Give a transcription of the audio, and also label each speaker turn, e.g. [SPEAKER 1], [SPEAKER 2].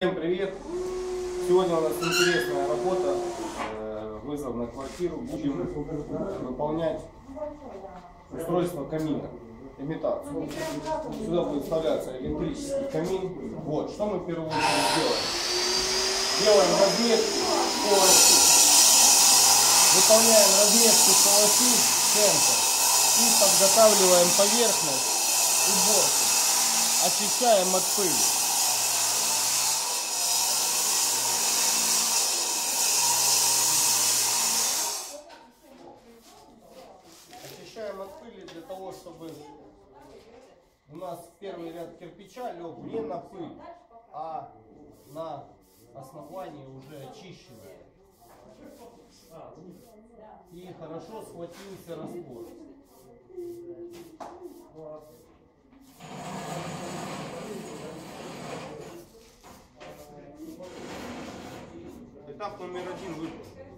[SPEAKER 1] Всем привет! Сегодня у нас интересная работа, вызов на квартиру. Будем выполнять устройство камина, имитацию. Сюда будет вставляться электрический камин. Вот, что мы в первую очередь делаем? Делаем разметку полосы. Выполняем разметку полосы в центр и подготавливаем поверхность уборки. Очищаем от пыли. Очищаем от пыли для того, чтобы у нас первый ряд кирпича лег не на пыль, а на основании уже очищенное. И хорошо схватился раствор. Этап номер 1 выполнен.